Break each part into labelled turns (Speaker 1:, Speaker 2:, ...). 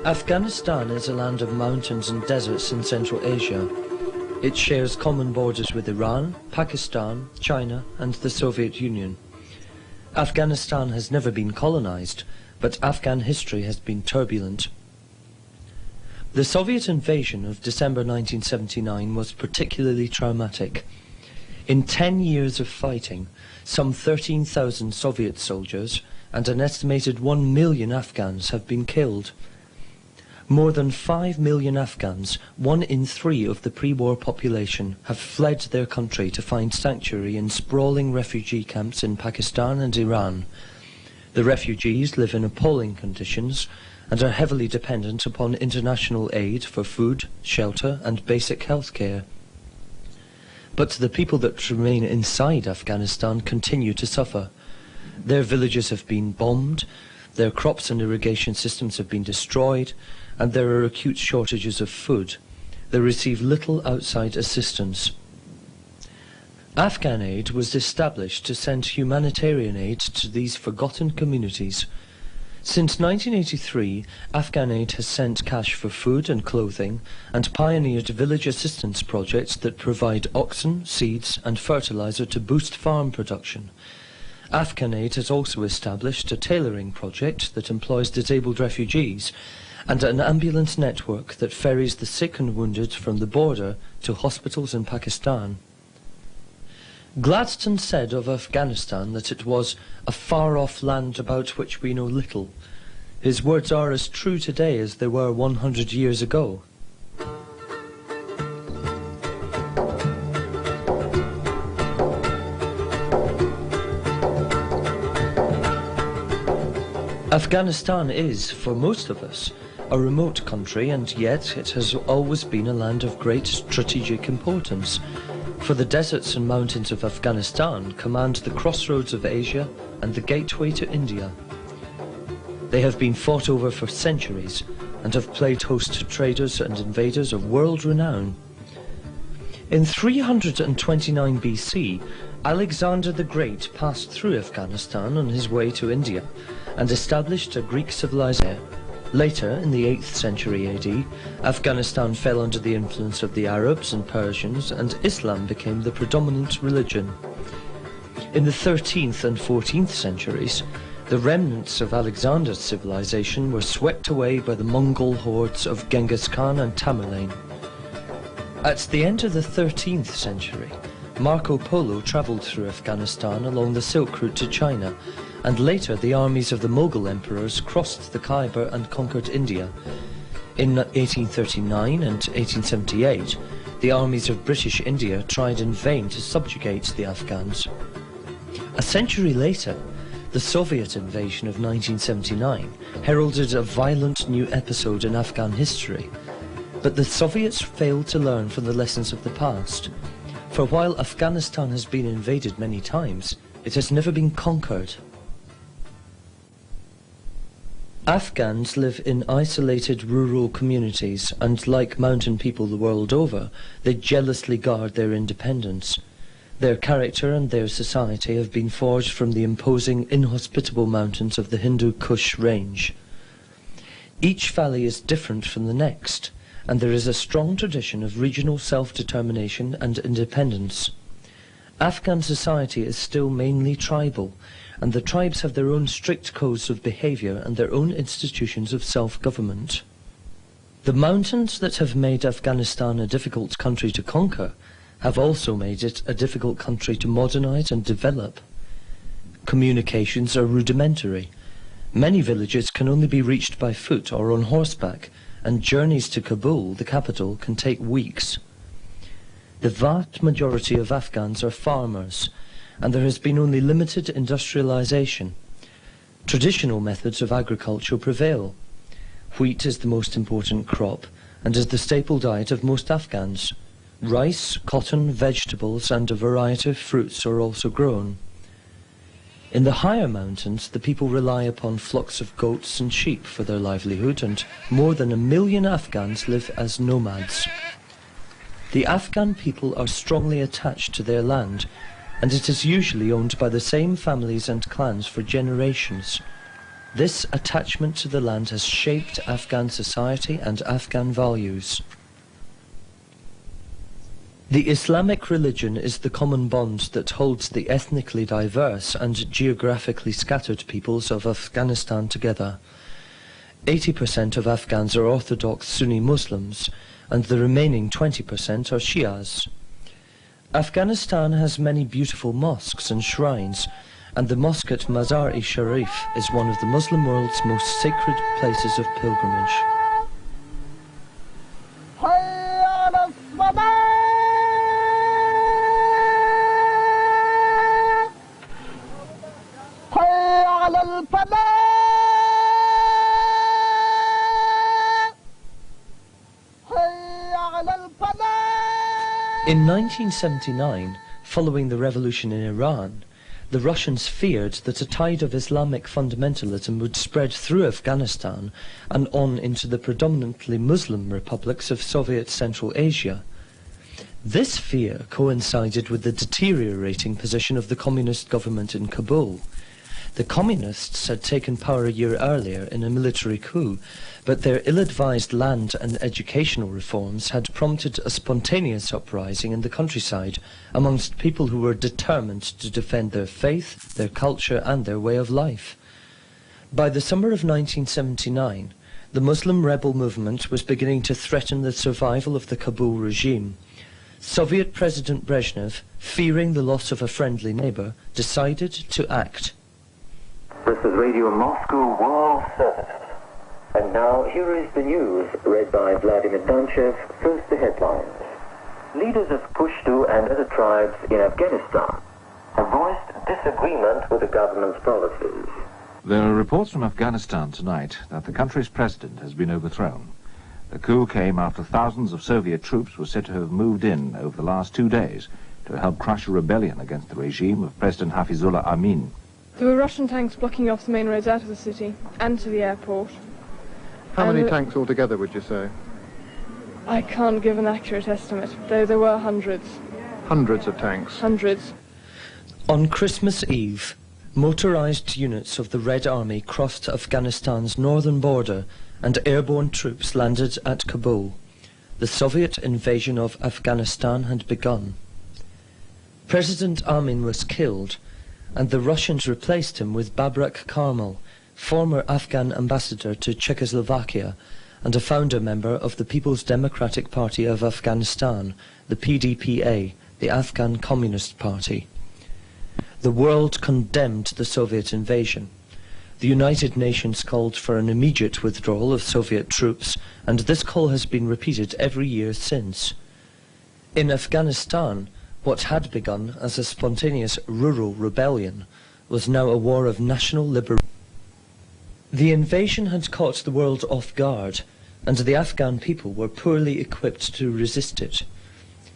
Speaker 1: Afghanistan is a land of mountains and deserts in Central Asia. It shares common borders with Iran, Pakistan, China and the Soviet Union. Afghanistan has never been colonized, but Afghan history has been turbulent. The Soviet invasion of December 1979 was particularly traumatic. In 10 years of fighting, some 13,000 Soviet soldiers and an estimated 1 million Afghans have been killed. More than 5 million Afghans, 1 in 3 of the pre-war population, have fled their country to find sanctuary in sprawling refugee camps in Pakistan and Iran. The refugees live in appalling conditions and are heavily dependent upon international aid for food, shelter and basic health care. But the people that remain inside Afghanistan continue to suffer. Their villages have been bombed, their crops and irrigation systems have been destroyed, and there are acute shortages of food. They receive little outside assistance. Afghan Aid was established to send humanitarian aid to these forgotten communities. Since 1983, Afghan Aid has sent cash for food and clothing and pioneered village assistance projects that provide oxen, seeds and fertilizer to boost farm production. Afghan Aid has also established a tailoring project that employs disabled refugees and an ambulance network that ferries the sick and wounded from the border to hospitals in Pakistan. Gladstone said of Afghanistan that it was a far-off land about which we know little. His words are as true today as they were 100 years ago. Afghanistan is, for most of us, a remote country, and yet it has always been a land of great strategic importance. For the deserts and mountains of Afghanistan command the crossroads of Asia and the gateway to India. They have been fought over for centuries and have played host to traders and invaders of world renown. In 329 BC, Alexander the Great passed through Afghanistan on his way to India and established a Greek civilization. Later, in the 8th century AD, Afghanistan fell under the influence of the Arabs and Persians, and Islam became the predominant religion. In the 13th and 14th centuries, the remnants of Alexander's civilization were swept away by the Mongol hordes of Genghis Khan and Tamerlane. At the end of the 13th century, Marco Polo travelled through Afghanistan along the Silk Route to China, and later the armies of the Mughal emperors crossed the Khyber and conquered India. In 1839 and 1878, the armies of British India tried in vain to subjugate the Afghans. A century later, the Soviet invasion of 1979 heralded a violent new episode in Afghan history. But the Soviets failed to learn from the lessons of the past. For while Afghanistan has been invaded many times, it has never been conquered. Afghans live in isolated rural communities, and like mountain people the world over, they jealously guard their independence. Their character and their society have been forged from the imposing, inhospitable mountains of the Hindu Kush range. Each valley is different from the next, and there is a strong tradition of regional self-determination and independence. Afghan society is still mainly tribal, and the tribes have their own strict codes of behaviour and their own institutions of self-government. The mountains that have made Afghanistan a difficult country to conquer have also made it a difficult country to modernise and develop. Communications are rudimentary. Many villages can only be reached by foot or on horseback, and journeys to Kabul, the capital, can take weeks. The vast majority of Afghans are farmers, and there has been only limited industrialization. Traditional methods of agriculture prevail. Wheat is the most important crop and is the staple diet of most Afghans. Rice, cotton, vegetables and a variety of fruits are also grown. In the higher mountains, the people rely upon flocks of goats and sheep for their livelihood, and more than 1 million Afghans live as nomads. The Afghan people are strongly attached to their land, and it is usually owned by the same families and clans for generations. This attachment to the land has shaped Afghan society and Afghan values. The Islamic religion is the common bond that holds the ethnically diverse and geographically scattered peoples of Afghanistan together. 80% of Afghans are Orthodox Sunni Muslims, and the remaining 20% are Shias. Afghanistan has many beautiful mosques and shrines, and the mosque at Mazar-e-Sharif is one of the Muslim world's most sacred places of pilgrimage. In 1979, following the revolution in Iran, the Russians feared that a tide of Islamic fundamentalism would spread through Afghanistan and on into the predominantly Muslim republics of Soviet Central Asia. This fear coincided with the deteriorating position of the communist government in Kabul. The communists had taken power a year earlier in a military coup, but their ill-advised land and educational reforms had prompted a spontaneous uprising in the countryside amongst people who were determined to defend their faith, their culture and their way of life. By the summer of 1979, the Muslim rebel movement was beginning to threaten the survival of the Kabul regime. Soviet President Brezhnev, fearing the loss of a friendly neighbor, decided to act.
Speaker 2: This is Radio Moscow World Service. And now here is the news, read by Vladimir Danchev. First the headlines. Leaders of Pushtu and other tribes in Afghanistan have voiced disagreement with the government's policies.
Speaker 3: There are reports from Afghanistan tonight that the country's president has been overthrown. The coup came after thousands of Soviet troops were said to have moved in over the last 2 days to help crush a rebellion against the regime of President Hafizullah Amin.
Speaker 4: There were Russian tanks blocking off the main roads out of the city and to the airport.
Speaker 5: How many tanks altogether, would you say?
Speaker 4: I can't give an accurate estimate, though there were hundreds.
Speaker 5: Hundreds of tanks?
Speaker 4: Hundreds.
Speaker 1: On Christmas Eve, motorized units of the Red Army crossed Afghanistan's northern border and airborne troops landed at Kabul. The Soviet invasion of Afghanistan had begun. President Amin was killed, and the Russians replaced him with Babrak Karmal, former Afghan ambassador to Czechoslovakia and a founder member of the People's Democratic Party of Afghanistan, the PDPA, the Afghan Communist Party. The world condemned the Soviet invasion. The United Nations called for an immediate withdrawal of Soviet troops, and this call has been repeated every year since. In Afghanistan, what had begun as a spontaneous rural rebellion was now a war of national liberation. The invasion had caught the world off guard, and the Afghan people were poorly equipped to resist it.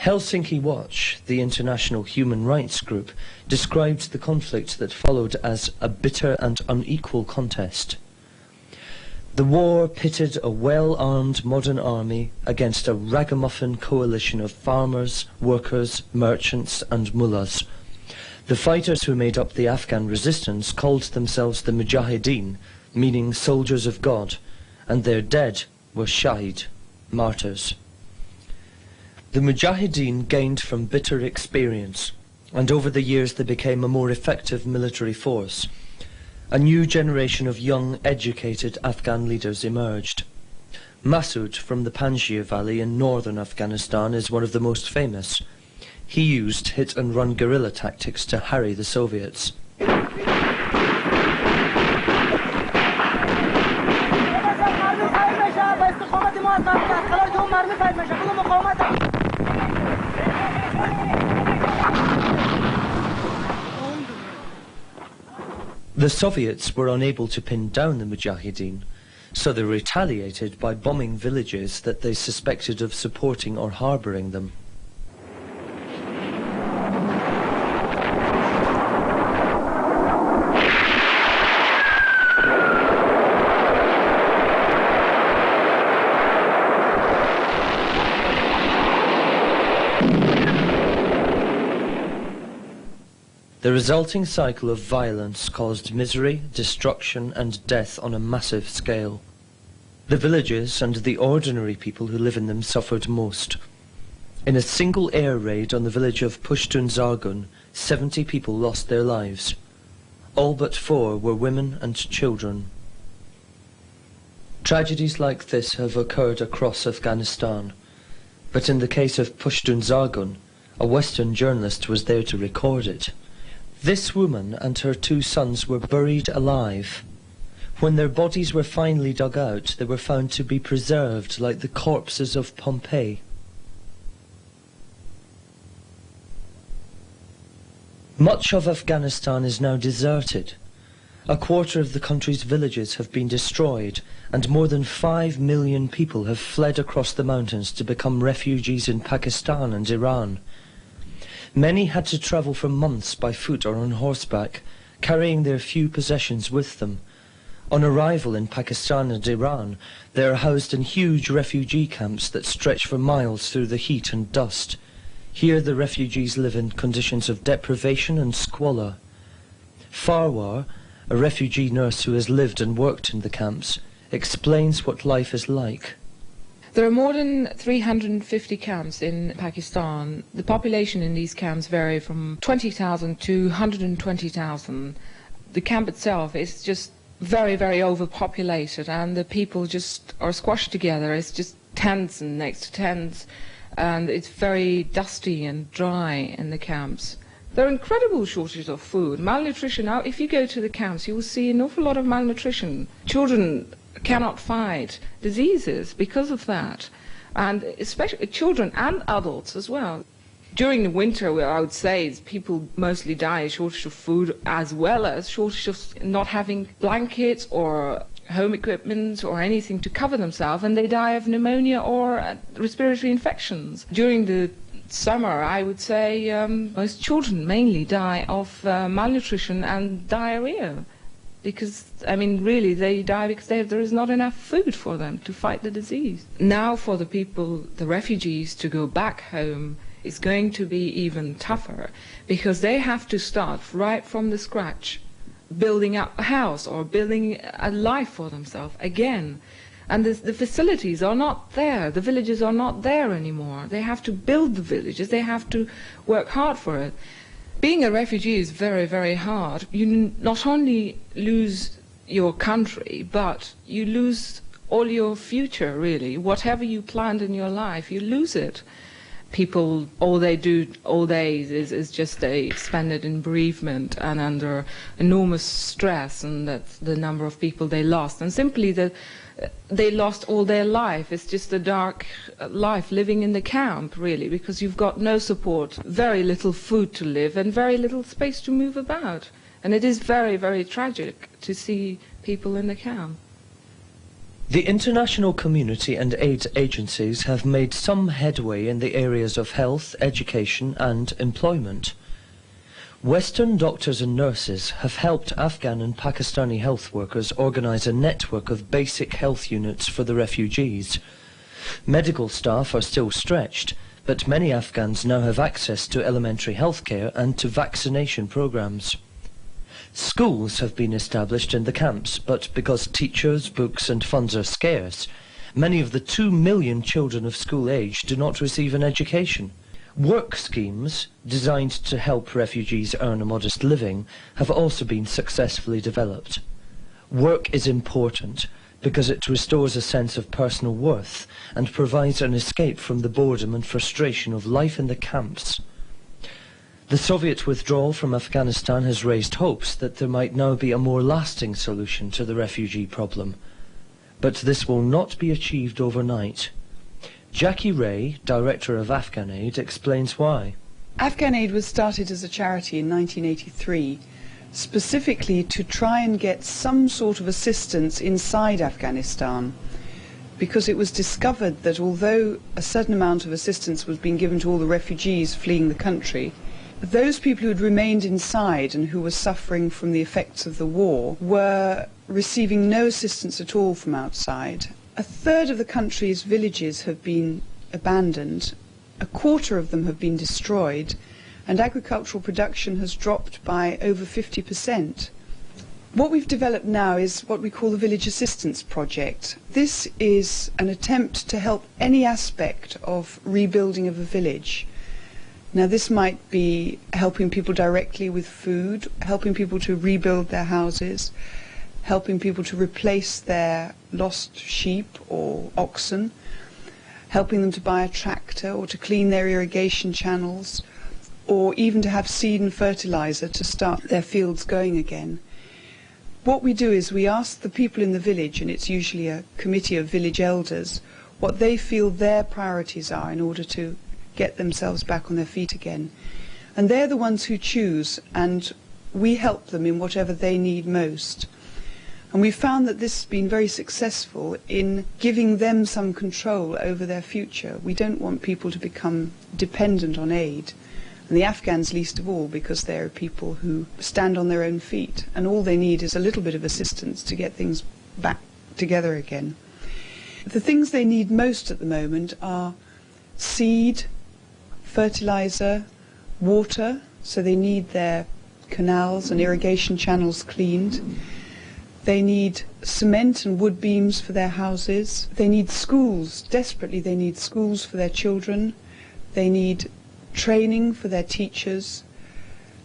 Speaker 1: Helsinki Watch, the international human rights group, described the conflict that followed as a bitter and unequal contest. The war pitted a well-armed modern army against a ragamuffin coalition of farmers, workers, merchants and mullahs. The fighters who made up the Afghan resistance called themselves the Mujahideen, meaning soldiers of God, and their dead were Shahid, martyrs. The Mujahideen gained from bitter experience, and over the years they became a more effective military force. A new generation of young, educated Afghan leaders emerged. Massoud from the Panjshir Valley in northern Afghanistan is one of the most famous. He used hit-and-run guerrilla tactics to harry the Soviets. The Soviets were unable to pin down the Mujahideen, so they retaliated by bombing villages that they suspected of supporting or harbouring them. The resulting cycle of violence caused misery, destruction and death on a massive scale. The villages and the ordinary people who live in them suffered most. In a single air raid on the village of Pushtun Zargun, 70 people lost their lives. All but 4 were women and children. Tragedies like this have occurred across Afghanistan, but in the case of Pushtun Zargun, a Western journalist was there to record it. This woman and her 2 sons were buried alive. When their bodies were finally dug out, they were found to be preserved like the corpses of Pompeii. Much of Afghanistan is now deserted. A quarter of the country's villages have been destroyed, and more than 5 million people have fled across the mountains to become refugees in Pakistan and Iran. Many had to travel for months by foot or on horseback, carrying their few possessions with them. On arrival in Pakistan and Iran, they are housed in huge refugee camps that stretch for miles through the heat and dust. Here the refugees live in conditions of deprivation and squalor. Farwar, a refugee nurse who has lived and worked in the camps, explains what life is like.
Speaker 6: There are more than 350 camps in Pakistan. The population in these camps vary from 20,000 to 120,000. The camp itself is just very, very overpopulated, and the people just are squashed together. It's just tents and next to tents, and it's very dusty and dry in the camps. There are incredible shortages of food, malnutrition. Now, if you go to the camps, you will see an awful lot of malnutrition. Children cannot fight diseases because of that, and especially children and adults as well. During the winter, where I would say people mostly die of shortage of food, as well as shortage of not having blankets or home equipment or anything to cover themselves, and they die of pneumonia or respiratory infections. During the summer, I would say most children mainly die of malnutrition and diarrhea, because, I mean, really, they die because there is not enough food for them to fight the disease. Now for the people, the refugees, to go back home is going to be even tougher, because they have to start right from the scratch, building up a house or building a life for themselves again. And the facilities are not there. The villages are not there anymore. They have to build the villages. They have to work hard for it. Being a refugee is very, very hard. You not only lose your country, but you lose all your future, really. Whatever you planned in your life, you lose it. People, all they do all day is just they spend it in bereavement and under enormous stress, and that's the number of people they lost. And simply that they lost all their life. It's just a dark life living in the camp, really, because you've got no support, very little food to live, and very little space to move about. And it is very, very tragic to see people in the camp.
Speaker 1: The international community and aid agencies have made some headway in the areas of health, education and employment. Western doctors and nurses have helped Afghan and Pakistani health workers organize a network of basic health units for the refugees. Medical staff are still stretched, but many Afghans now have access to elementary health care and to vaccination programs. Schools have been established in the camps, but because teachers, books and funds are scarce, many of the 2 million children of school age do not receive an education. Work schemes, designed to help refugees earn a modest living, have also been successfully developed. Work is important because it restores a sense of personal worth and provides an escape from the boredom and frustration of life in the camps. The Soviet withdrawal from Afghanistan has raised hopes that there might now be a more lasting solution to the refugee problem. But this will not be achieved overnight. Jackie Ray, director of Afghan Aid, explains why.
Speaker 7: Afghan Aid was started as a charity in 1983, specifically to try and get some sort of assistance inside Afghanistan, because it was discovered that although a certain amount of assistance was being given to all the refugees fleeing the country, those people who had remained inside and who were suffering from the effects of the war were receiving no assistance at all from outside. A third of the country's villages have been abandoned, a quarter of them have been destroyed, and agricultural production has dropped by over 50%. What we've developed now is what we call the Village Assistance Project. This is an attempt to help any aspect of rebuilding of a village. Now, this might be helping people directly with food, helping people to rebuild their houses, helping people to replace their lost sheep or oxen, helping them to buy a tractor or to clean their irrigation channels, or even to have seed and fertilizer to start their fields going again. What we do is we ask the people in the village, and it's usually a committee of village elders, what they feel their priorities are in order to get themselves back on their feet again. And they're the ones who choose, and we help them in whatever they need most. And we found that this has been very successful in giving them some control over their future. We don't want people to become dependent on aid. And the Afghans least of all, because they're people who stand on their own feet, and all they need is a little bit of assistance to get things back together again. The things they need most at the moment are seed, fertilizer, water, so they need their canals and irrigation channels cleaned. They need cement and wood beams for their houses. They need schools, desperately they need schools for their children. They need training for their teachers.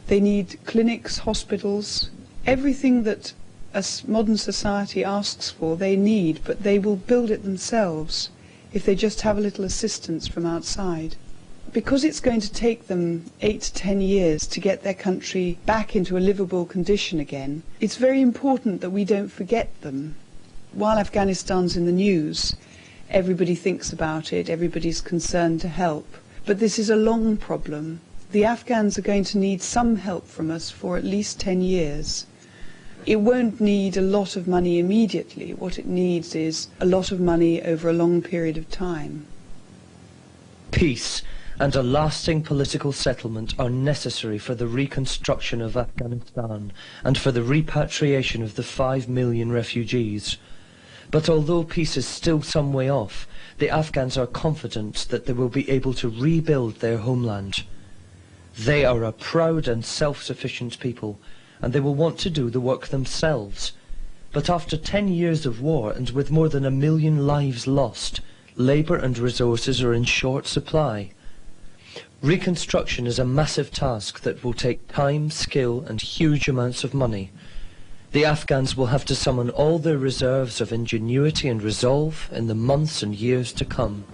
Speaker 7: They need clinics, hospitals, everything that a modern society asks for they need, but they will build it themselves if they just have a little assistance from outside. Because it's going to take them 8 to 10 years to get their country back into a livable condition again, it's very important that we don't forget them. While Afghanistan's in the news, everybody thinks about it, everybody's concerned to help. But this is a long problem. The Afghans are going to need some help from us for at least 10 years. It won't need a lot of money immediately. What it needs is a lot of money over a long period of time.
Speaker 1: Peace and a lasting political settlement are necessary for the reconstruction of Afghanistan and for the repatriation of the 5 million refugees. But although peace is still some way off, the Afghans are confident that they will be able to rebuild their homeland. They are a proud and self-sufficient people, and they will want to do the work themselves. But after 10 years of war and with more than 1 million lives lost, labour and resources are in short supply. Reconstruction is a massive task that will take time, skill and huge amounts of money. The Afghans will have to summon all their reserves of ingenuity and resolve in the months and years to come.